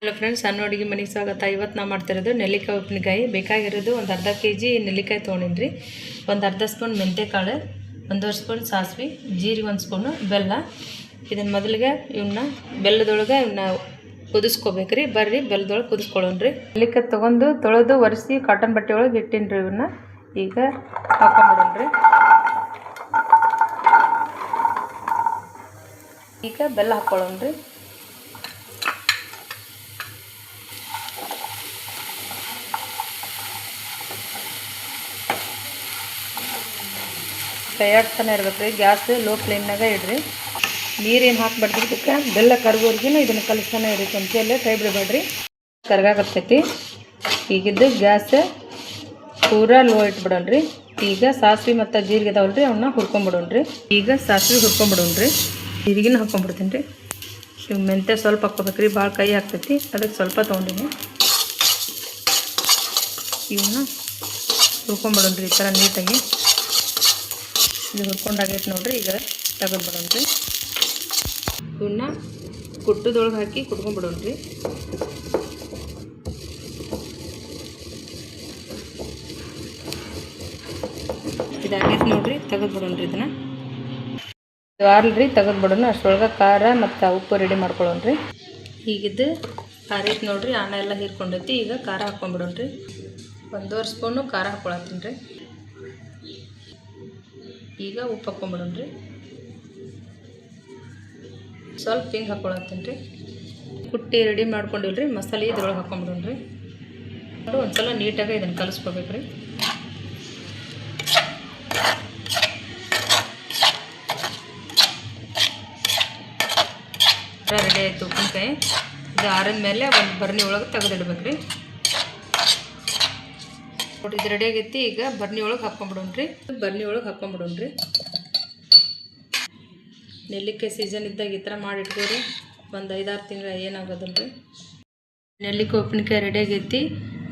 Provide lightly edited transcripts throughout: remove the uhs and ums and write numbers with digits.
Hello friends, ಸಣ್ಣ ಅಡುಗೆ ಮನೆಗೆ ಸ್ವಾಗತ. ಇವತ್ತು ನಾವು ಮಾಡ್ತಿರೋದು ನೆಲ್ಲಿಕಾಯಿ ಉಪ್ಪಿನಕಾಯಿ. ಬೇಕಾಗಿರೋದು ಒಂದು ಅರ್ಧ kg ನೆಲ್ಲಿಕಾಯಿ ತೊಗೊಂಡಿನಿ. ಒಂದು ಅರ್ಧ ಸ್ಪೂನ್ ಮೆಂತ್ಯಕಾಳು, ಒಂದೂವರೆ ಸ್ಪೂನ್ ಸಾಸಿವೆ, ಜೀರಿಗೆ, ಒಂದು ಸ್ಪೂನು ಬೆಲ್ಲ. ಇದನ್ನು ಮೊದಲಿಗೆ ಬೆಲ್ಲದೊಳಗೆ ಕುದಿಸ್ಕೋಬೇಕ್ರಿ. ಬರ್ರಿ ಬೆಲ್ಲದೊಳಗೆ ಕುದಿಸ್ಕೊಳ್ಳೋಣ್ರಿ. ನೆಲ್ಲಿಕಾಯಿ ತೊಗೊಂಡು ತೊಳೆದು ಒರೆಸಿ ಕಾಟನ್ ಬಟ್ಟೆ ಒಳಗೆ ಇಟ್ಟಿನ್ರಿ. ಇವನ್ನ ಈಗ ಹಾಕೊಂಡ್ಬಿಡೋಣ್ರಿ. ಈಗ ಬೆಲ್ಲ ಹಾಕ್ಕೊಳ್ಳೋಣ್ರಿ. ಕೈಯಾಡ್ತಾನೆ ಇರ್ಬೇಕ್ರಿ. ಗ್ಯಾಸ್ ಲೋ ಫ್ಲೇಮ್ನಾಗ ಇಡ್ರಿ. ನೀರೇನು ಹಾಕ್ಬಾರ್ದು. ಇದಕ್ಕೆ ಬೆಲ್ಲ ಕರ್ಗೋರ್ಗಿನ ಇದನ್ನು ಕಲಿಸ್ತಾನೆ ಇರಿ. ಚಮಚಲ್ಲೇ ಕೈ ಬಿಡಬೇಡ್ರಿ, ಕರ್ಗಾಕತ್ತೈತಿ. ಈಗಿದ್ದು ಗ್ಯಾಸ್ ಪೂರಾ ಲೋ ಇಟ್ಬಿಡೋಣ್ರಿ. ಈಗ ಸಾಸಿವೆ ಮತ್ತು ಜೀರಿಗೆ ಅದಾವಲ್ರಿ, ಅವನ್ನ ಹುರ್ಕೊಂಬಿಡೋಣ್ರಿ. ಈಗ ಸಾಸಿವೆ ಹುರ್ಕೊಂಬಿಡೋಣ್ರಿ. ಜೀರಿಗೆನ ಹಾಕ್ಕೊಂಬಿಡ್ತೀನಿ ರೀ. ಇವು ಮೆಂತ್ಯ ಸ್ವಲ್ಪ ಹಾಕ್ಕೋಬೇಕ್ರಿ, ಭಾಳ ಕೈ ಆಗ್ತೈತಿ. ಅದಕ್ಕೆ ಸ್ವಲ್ಪ ತೊಗೊಂಡಿನಿ. ಇವನ್ನ ಹುರ್ಕೊಂಬಿಡೋಣ್ರಿ ಈ ಥರ ನೀಟಾಗಿ. ಇದು ಹುರ್ಕೊಂಡಾಗೈತೆ ನೋಡ್ರಿ. ಈಗ ತೆಗೆದ್ಬಿಡೋಣ್ರಿ. ಇವನ್ನ ಕುಟ್ಟದೊಳಗೆ ಹಾಕಿ ಕುಟ್ಕೊಂಡ್ಬಿಡೋಣ್ರಿ. ಇದಾಗೈತೆ ನೋಡ್ರಿ, ತೆಗೆದ್ಬಿಡೋಣ್ರಿ. ಇದನ್ನ ಇದು ಆರ್ಲ್ರಿ, ತೆಗೆದ್ಬಿಡೋಣ. ಅಷ್ಟರೊಳಗೆ ಖಾರ ಮತ್ತು ಉಪ್ಪು ರೆಡಿ ಮಾಡ್ಕೊಳ್ಳೋಣ್ರಿ. ಈಗಿದ್ದು ಖಾರೈತೆ ನೋಡ್ರಿ, ಅನ್ನ ಎಲ್ಲ ಹೀರ್ಕೊಂಡೈತಿ. ಈಗ ಖಾರ ಹಾಕ್ಕೊಂಡ್ಬಿಡೋಣ್ರಿ. ಒಂದೂವರೆ ಸ್ಪೂನು ಖಾರ ಹಾಕ್ಕೊಳತ್ತೀನಿ ರೀ. ಈಗ ಉಪ್ಪು ಹಾಕ್ಕೊಂಬಿಡೋಣ್ರಿ. ಸ್ವಲ್ಪ ಹಿಂಗೆ ಹಾಕ್ಕೊಳತ್ತೀನಿ ರೀ. ಕುಟ್ಟಿ ರೆಡಿ ಮಾಡ್ಕೊಂಡಿಲ್ರಿ ಮಸಾಲೆ ಇದ್ರೊಳಗೆ ಹಾಕ್ಕೊಂಬಿಡೋಣ್ರಿ. ಒಂದು ಸಲ ನೀಟಾಗಿ ಇದನ್ನು ಕಲಿಸ್ಕೋಬೇಕ್ರಿ. ರೆಡಿ ಆಯಿತು ಉಪ್ಪಿನಕಾಯಿ. ಇದು ಆರಿದ ಮೇಲೆ ಒಂದು ಬರ್ನಿ ಒಳಗೆ ತೆಗೆದಿಡ್ಬೇಕ್ರಿ. ನೋಡಿರಿ, ಇದು ರೆಡಿ ಆಗೈತಿ. ಈಗ ಬರ್ನಿ ಒಳಗೆ ಹಾಕ್ಕೊಂಬಿಡೋಣ್ರಿ. ಬರ್ನಿ ಒಳಗೆ ಹಾಕ್ಕೊಂಬಿಡೋಣ್ರಿ. ನೆಲ್ಲಿಕಾಯಿ ಸೀಸನ್ ಇದ್ದಾಗ ಈ ಥರ ಮಾಡಿ ಇಟ್ಕೋರಿ. ಒಂದು 5-6 ತಿಂಗಳು ಏನಾಗೋದಿಲ್ಲ ರೀ. ನೆಲ್ಲಿಕಾಯಿ ಉಪ್ಪಿನಕಾಯಿ ರೆಡಿ ಆಗೈತಿ.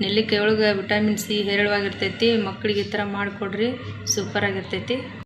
ನೆಲ್ಲಿಕಾಯಿ ಒಳಗೆ ವಿಟಮಿನ್ C ಹೇರಳವಾಗಿರ್ತೈತಿ. ಮಕ್ಕಳಿಗೆ ಈ ಥರ ಮಾಡಿಕೊಡ್ರಿ, ಸೂಪರಾಗಿರ್ತೈತಿ.